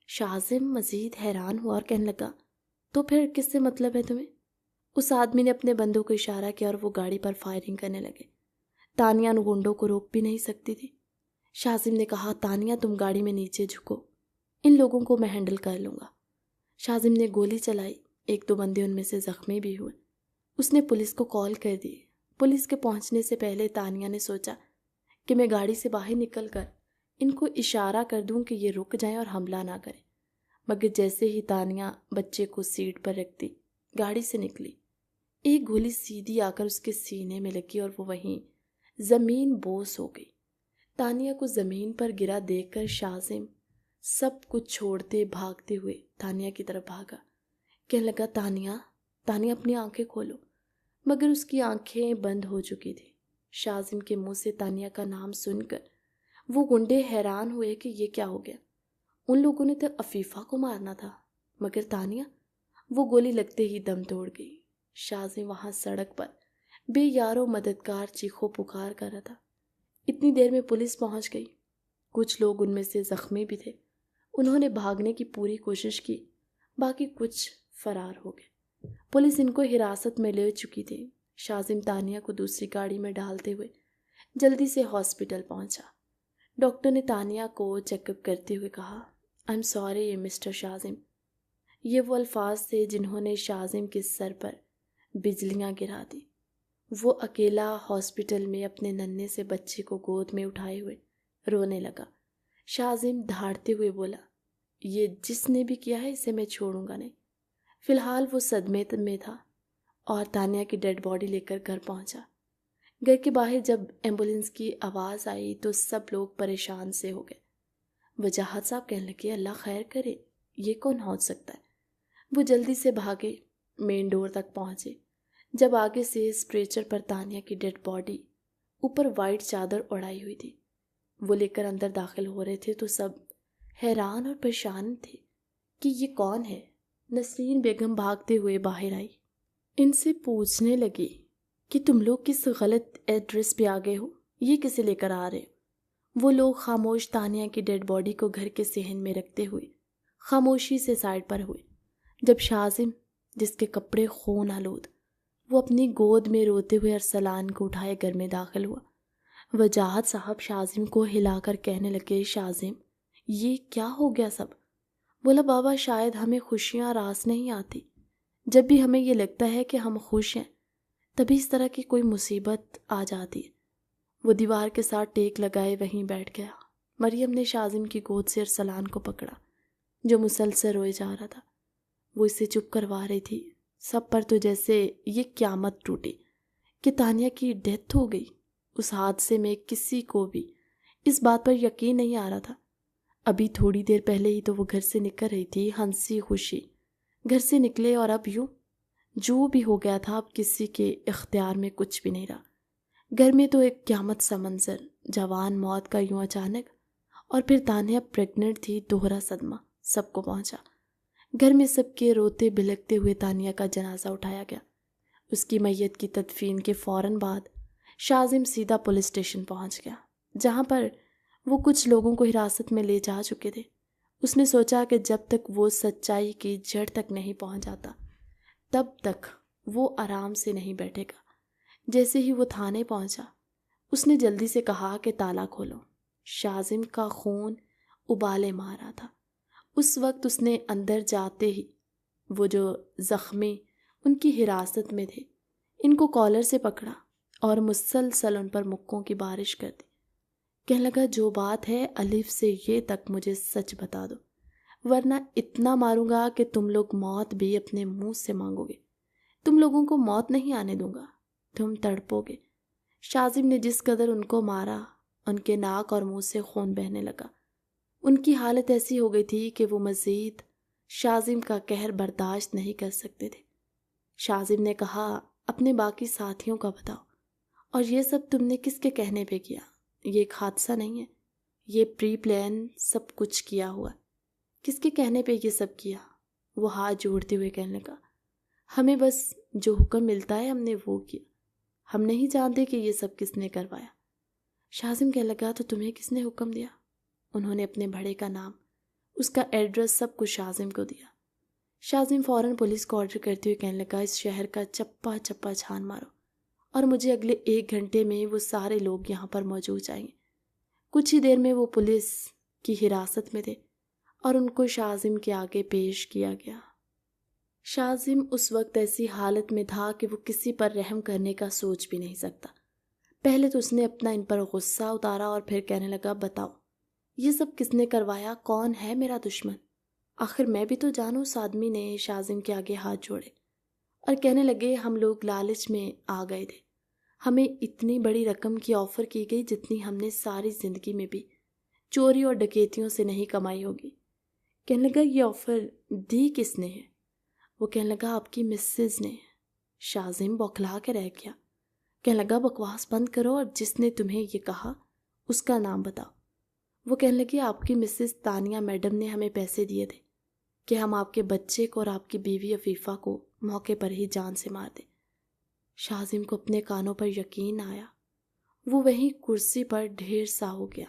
شاذم مزید حیران ہوا اور کہنے لگا، تو پھر کس سے مطلب ہے تمہیں؟ اس آدمی نے اپنے بندوق کو اشارہ کیا اور وہ گاڑی پر فائرنگ کرنے لگے۔ تانیہ ان گنڈوں کو روک بھی نہیں سکتی تھی۔ شاذم نے کہا، تانیہ تم گاڑی میں نیچے جھکو، ان لوگوں کو میں ہینڈل کر لوں گا۔ شاذم نے گولی چلائی، ایک دو بندے ان میں سے زخمی بھی ہوئے۔ اس نے پولیس کو کال کر دی۔ پولیس کے پہنچنے سے پہلے تانیہ نے سوچا کہ میں گاڑی سے باہر نکل کر ان کو اشارہ کر دوں کہ یہ رک جائیں اور حملہ نہ کریں، مگر جیسے ہی تانیہ بچے کو سیٹ پر رکھ دی، گاڑی سے نکلی، ایک گولی سیدھی آ کر اس کے سینے میں لگی اور وہ وہیں زمین بوس ہو گئی۔ تانیہ کو زمین پر گرا دیکھ کر شاذم سب کچھ چھوڑتے بھاگتے ہوئے تانیہ کی طرف بھاگا۔ کہنے لگا، تانیہ اپنی آنکھیں کھولو، مگر اس کی آنکھیں بند ہو چکی تھی۔ شاذم کے منہ سے تانیہ کا نام سن کر وہ گنڈے حیران ہوئے کہ یہ کیا ہو گیا۔ ان لوگوں نے تو عفیفہ کو مارنا تھا، مگر تانیہ، وہ گولی لگتے ہی دم توڑ گئی۔ شاذم وہاں سڑک پر بے یارو مددگار چیخو پکار کر رہا تھا۔ اتنی دیر میں پولیس پہنچ گئی۔ کچھ لوگ ان میں سے زخمی بھی تھے، انہوں نے بھاگنے کی پوری کوشش کی، باقی کچھ فرار ہو گئے۔ پولیس ان کو حراست میں لے چکی تھی۔ شاذم تانیہ کو دوسری گاڑی میں ڈالتے ہوئے جلدی سے ہاسپٹل پہنچا۔ ڈاکٹر نے تانیہ کو چیک اپ کرتے ہوئے کہا، آئی ایم سوری مسٹر شاذم۔ یہ وہ الفاظ تھے جنہوں نے شاذم کے سر پر بجلیاں گرا دی۔ وہ اکیلا ہاسپٹل میں اپنے ننھے سے بچے کو گود میں اٹھائے ہوئے رونے لگا۔ شاذم دھاڑتے ہوئے بولا، یہ جس نے بھی کیا ہے اسے میں چھوڑوں گا نہیں۔ فی الحال وہ صدمے میں تھا اور تانیہ کی ڈیڈ باڈی لے کر گھر پہنچا۔ گھر کے باہر جب ایمبولینس کی آواز آئی تو سب لوگ پریشان سے ہو گئے۔ وجاہت صاحب کہنے لگے، اللہ خیر کرے، یہ کون ہو سکتا ہے؟ وہ جلدی سے بھاگے، مین ڈور تک پہنچے۔ جب آگے سے اسٹریچر پر تانیہ کی ڈیڈ باڈی اوپر وائٹ چادر اڑائی ہوئی تھی، وہ لے کر اندر داخل ہو رہے تھے تو سب حیران اور پریشان تھے کہ یہ کون ہے۔ نسرین بیگم بھاگتے ہوئے باہر آئی، ان سے پوچھنے لگی کہ تم لوگ کس غلط ایڈریس پہ آ گئے ہو، یہ کسے لے کر آ رہے ہو؟ وہ لوگ خاموش تانیہ کی ڈیڈ باڈی کو گھر کے صحن میں رکھتے ہوئے خاموشی سے سائڈ پر ہوئے۔ جب شاذم، جس کے کپڑے خون آلود، وہ اپنی گود میں روتے ہوئے ارسلان کو اٹھائے گھر میں داخل ہوا، وجاہت صاحب شاذم کو ہلا کر کہنے لگے، شاذم یہ کیا ہو گیا سب؟ بولا، بابا شاید ہمیں خوشیاں راس نہیں آتی، جب بھی ہمیں یہ لگتا ہے کہ ہم خوش ہیں تبھی اس طرح کی کوئی مصیبت آ جاتی ہے۔ وہ دیوار کے ساتھ ٹیک لگائے وہیں بیٹھ گیا۔ مریم نے شاذم کی گود سے ارسلان کو پکڑا جو مسلسل روئے جا رہا تھا۔ وہ اسے چپ کروا رہی تھی۔ سب پر تو جیسے یہ قیامت ٹوٹی کہ تانیہ کی ڈیتھ ہو گئی۔ اس حادثے میں کسی کو بھی اس بات پر یقین نہیں آ رہا تھا۔ ابھی تھوڑی دیر پہلے ہی تو وہ گھر سے نکل رہی تھی ہنسی خوشی، گھر سے نکلے اور اب یوں جو بھی ہو گیا تھا اب کسی کے اختیار میں کچھ بھی نہیں رہا۔ گھر میں تو ایک قیامت سا منظر، جوان موت کا یوں اچانک، اور پھر تانیہ پریگننٹ تھی، دوہرا صدمہ سب کو پہنچا۔ گھر میں سب کے روتے بلکتے ہوئے تانیہ کا جنازہ اٹھایا گیا۔ اس کی میت کی تدفین کے فوراً بعد شاذم سیدھا پولیس اسٹیشن پہنچ گیا جہاں پر وہ کچھ لوگوں کو حراست میں لے جا چکے تھے۔ اس نے سوچا کہ جب تک وہ سچائی کی جڑ تک نہیں پہنچ جاتا تب تک وہ آرام سے نہیں بیٹھے گا۔ جیسے ہی وہ تھانے پہنچا اس نے جلدی سے کہا کہ تالا کھولو۔ شاذم کا خون ابالے مار رہا تھا۔ اس وقت اس نے اندر جاتے ہی وہ جو زخمی ان کی حراست میں تھے ان کو کالر سے پکڑا اور مسلسل ان پر مکوں کی بارش کر دی۔ کہنے لگا جو بات ہے الف سے یہ تک مجھے سچ بتا دو ورنہ اتنا ماروں گا کہ تم لوگ موت بھی اپنے منہ سے مانگو گے۔ تم لوگوں کو موت نہیں آنے دوں گا، تم تڑپو گے۔ شاذم نے جس قدر ان کو مارا ان کے ناک اور منہ سے خون بہنے لگا۔ ان کی حالت ایسی ہو گئی تھی کہ وہ مزید شاذم کا قہر برداشت نہیں کر سکتے تھے۔ شاذم نے کہا اپنے باقی ساتھیوں کا بتاؤ، اور یہ سب تم نے کس کے کہنے پہ کیا؟ یہ ایک حادثہ نہیں ہے، یہ پری پلان سب کچھ کیا ہوا۔ کس کے کہنے پہ یہ سب کیا؟ وہ ہاتھ جوڑتے ہوئے کہنے لگا ہمیں بس جو حکم ملتا ہے ہم نے وہ کیا، ہم نہیں جانتے کہ یہ سب کس نے کروایا۔ شاذم کہنے لگا تو تمہیں کس نے حکم دیا؟ انہوں نے اپنے بڑے کا نام، اس کا ایڈریس سب کچھ شاذم کو دیا۔ شاذم فوراً پولیس کو آرڈر کرتے ہوئے کہنے لگا اس شہر کا چپا چپا چھان مارو اور مجھے اگلے 1 گھنٹے میں وہ سارے لوگ یہاں پر موجود چاہیے۔ کچھ ہی دیر میں وہ پولیس کی حراست میں تھے اور ان کو شاذم کے آگے پیش کیا گیا۔ شاذم اس وقت ایسی حالت میں تھا کہ وہ کسی پر رحم کرنے کا سوچ بھی نہیں سکتا۔ پہلے تو اس نے اپنا ان پر غصہ اتارا اور پھر کہنے لگا بتاؤ یہ سب کس نے کروایا؟ کون ہے میرا دشمن؟ آخر میں بھی تو جانوں۔ اس آدمی نے شاذم کے آگے ہاتھ جوڑے اور کہنے لگے ہم لوگ لالچ میں آ گئے تھے، ہمیں اتنی بڑی رقم کی آفر کی گئی جتنی ہم نے ساری زندگی میں بھی چوری اور ڈکیتیوں سے نہیں کمائی ہوگی۔ کہنے لگا یہ آفر دی کس نے ہے؟ وہ کہنے لگا آپ کی مسز نے۔ شاذم بوکھلا کے رہ گیا۔ کہنے لگا بکواس بند کرو اور جس نے تمہیں یہ کہا اس کا نام بتاؤ۔ وہ کہنے لگی آپ کی مسز تانیہ میڈم نے ہمیں پیسے دیے تھے کہ ہم آپ کے بچے کو اور آپ کی بیوی عفیفہ کو موقع پر ہی جان سے مار دیں۔ شاذم کو اپنے کانوں پر یقین آیا۔ وہ وہیں کرسی پر ڈھیر سا ہو گیا،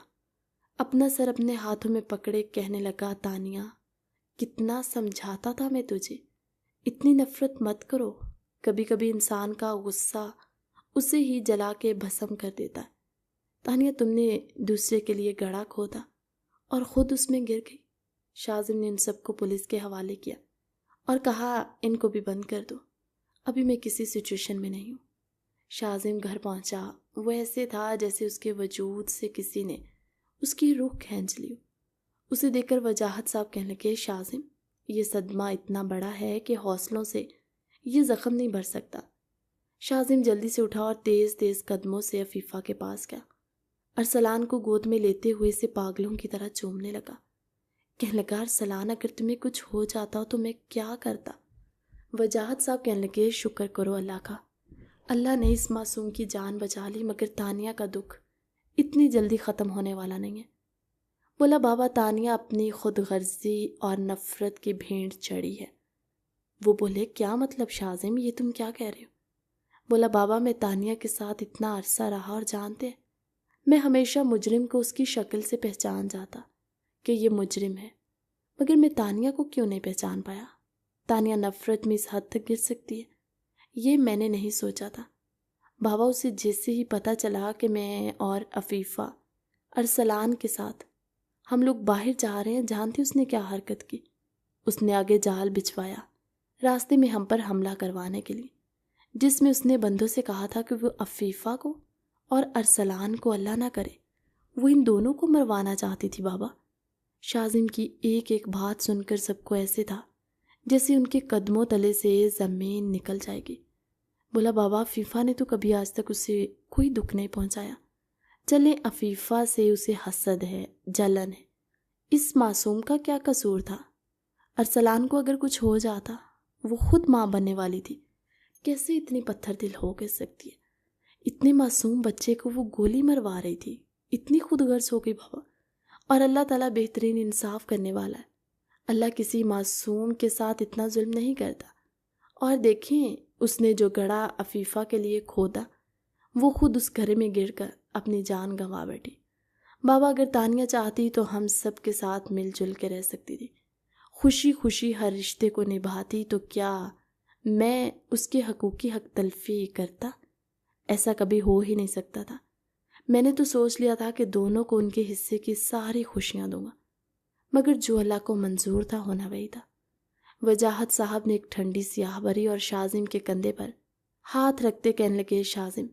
اپنا سر اپنے ہاتھوں میں پکڑے کہنے لگا تانیہ کتنا سمجھاتا تھا میں تجھے، اتنی نفرت مت کرو۔ کبھی کبھی انسان کا غصہ اسے ہی جلا کے بھسم کر دیتا ہے۔ تانیہ تم نے دوسرے کے لیے گڑھا کھودا اور خود اس میں گر گئی۔ شاذم نے ان سب کو پولیس کے حوالے کیا اور کہا ان کو بھی بند کر دو، ابھی میں کسی سچویشن میں نہیں ہوں۔ شاذم گھر پہنچا، وہ ایسے تھا جیسے اس کے وجود سے کسی نے اس کی روح کھینچ لی۔ اسے دیکھ کر وجاہت صاحب کہنے لگے شاذم یہ صدمہ اتنا بڑا ہے کہ حوصلوں سے یہ زخم نہیں بھر سکتا۔ شاذم جلدی سے اٹھا اور تیز تیز قدموں سے عفیفہ کے پاس گیا۔ ارسلان کو گود میں لیتے ہوئے اسے پاگلوں کی طرح چومنے لگا۔ کہنے لگا ارسلان اگر تمہیں کچھ ہو جاتا تو میں کیا کرتا؟ وجاہت صاحب کہنے لگے شکر کرو اللہ کا، اللہ نے اس معصوم کی جان بچا لی، مگر تانیہ کا دکھ اتنی جلدی ختم ہونے والا نہیں ہے۔ بولا بابا تانیہ اپنی خود غرضی اور نفرت کی بھینٹ چڑھی ہے۔ وہ بولے کیا مطلب شاذم، یہ تم کیا کہہ رہے ہو؟ بولا بابا میں تانیہ کے ساتھ اتنا عرصہ رہا اور جانتے میں ہمیشہ مجرم کو اس کی شکل سے پہچان جاتا کہ یہ مجرم ہے، مگر میں تانیہ کو کیوں نہیں پہچان پایا؟ تانیہ نفرت میں اس حد تک گر سکتی ہے، یہ میں نے نہیں سوچا تھا۔ بابا اسے جیسے ہی پتہ چلا کہ میں اور عفیفہ ارسلان کے ساتھ ہم لوگ باہر جا رہے ہیں، جانتی اس نے کیا حرکت کی؟ اس نے آگے جال بچھوایا، راستے میں ہم پر حملہ کروانے کے لیے، جس میں اس نے بندوں سے کہا تھا کہ وہ عفیفہ کو اور ارسلان کو اللہ نہ کرے، وہ ان دونوں کو مروانا چاہتی تھی بابا۔ شاذم کی ایک ایک بات سن کر سب کو ایسے تھا جیسے ان کے قدموں تلے سے زمین نکل جائے گی۔ بولا بابا عفیفہ نے تو کبھی آج تک اسے کوئی دکھ نہیں پہنچایا، چلیں عفیفہ سے اسے حسد ہے، جلن ہے، اس معصوم کا کیا قصور تھا؟ ارسلان کو اگر کچھ ہو جاتا، وہ خود ماں بننے والی تھی، کیسے اتنی پتھر دل ہو کر سکتی ہے؟ اتنے معصوم بچے کو وہ گولی مروا رہی تھی، اتنی خود غرض ہو گئی بابا۔ اور اللہ تعالیٰ بہترین انصاف کرنے والا ہے، اللہ کسی معصوم کے ساتھ اتنا ظلم نہیں کرتا۔ اور دیکھیں اس نے جو گڑھا عفیفہ کے لیے کھودا، وہ خود اس گھر میں گر کر اپنی جان گنوا بیٹھی۔ بابا اگر تانیہ چاہتی تو ہم سب کے ساتھ مل جل کے رہ سکتی تھی، خوشی خوشی ہر رشتے کو نبھاتی، تو کیا میں اس کے حقوقی حق تلفی کرتا؟ ایسا کبھی ہو ہی نہیں سکتا تھا۔ میں نے تو سوچ لیا تھا کہ دونوں کو ان کے حصے کی ساری خوشیاں دوں گا، مگر جو اللہ کو منظور تھا ہونا وہی تھا۔ وجاہت صاحب نے ایک ٹھنڈی سیاہ بری اور شاذم کے کندھے پر ہاتھ رکھتے کہنے لگے، شاذم،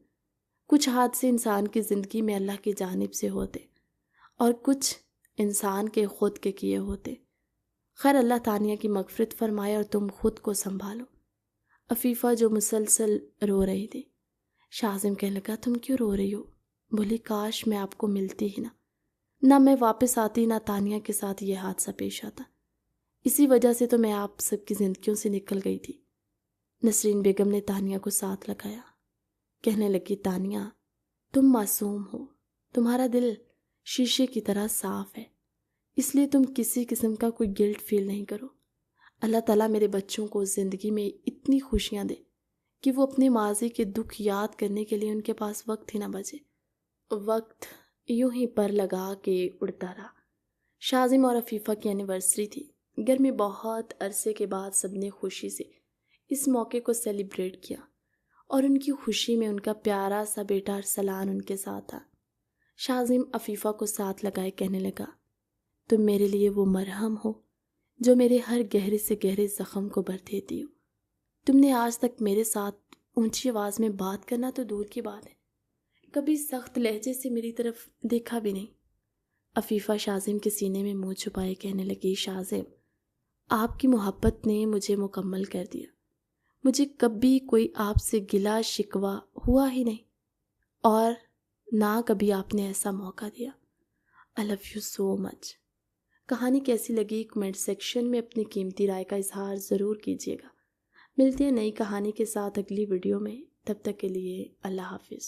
کچھ حادثے انسان کی زندگی میں اللہ کی جانب سے ہوتے اور کچھ انسان کے خود کے کیے ہوتے۔ خیر اللہ تانیہ کی مغفرت فرمائے اور تم خود کو سنبھالو۔ عفیفہ جو مسلسل رو رہی تھی، شاذم کہنے لگا، تم کیوں رو رہی ہو؟ بولی، کاش میں آپ کو ملتی ہی نہ میں واپس آتی، نہ تانیہ کے ساتھ یہ حادثہ پیش آتا، اسی وجہ سے تو میں آپ سب کی زندگیوں سے نکل گئی تھی۔ نسرین بیگم نے تانیہ کو ساتھ لگایا، کہنے لگی، تانیہ تم معصوم ہو، تمہارا دل شیشے کی طرح صاف ہے، اس لیے تم کسی قسم کا کوئی گلٹ فیل نہیں کرو۔ اللہ تعالیٰ میرے بچوں کو زندگی میں اتنی خوشیاں دے کہ وہ اپنے ماضی کے دکھ یاد کرنے کے لیے ان کے پاس وقت ہی نہ بچے۔ وقت یوں ہی پر لگا کے اڑتا رہا۔ شاذم اور عفیفہ کی اینیورسری تھی، گھر میں بہت عرصے کے بعد سب نے خوشی سے اس موقع کو سیلیبریٹ کیا، اور ان کی خوشی میں ان کا پیارا سا بیٹا ارسلان ان کے ساتھ تھا۔ شاذم عفیفہ کو ساتھ لگائے کہنے لگا، تم میرے لیے وہ مرہم ہو جو میرے ہر گہرے سے گہرے زخم کو بھر دیتی ہو۔ تم نے آج تک میرے ساتھ اونچی آواز میں بات کرنا تو دور کی بات ہے، کبھی سخت لہجے سے میری طرف دیکھا بھی نہیں۔ عفیفہ شاذم کے سینے میں منہ چھپائے کہنے لگی، شاذم، آپ کی محبت نے مجھے مکمل کر دیا، مجھے کبھی کوئی آپ سے گلا شکوہ ہوا ہی نہیں، اور نہ کبھی آپ نے ایسا موقع دیا۔ I love you so much۔ کہانی کیسی لگی کمنٹ سیکشن میں اپنی قیمتی رائے کا اظہار ضرور کیجیے گا۔ ملتے ہیں نئی کہانی کے ساتھ اگلی ویڈیو میں، تب تک کے لیے اللہ حافظ۔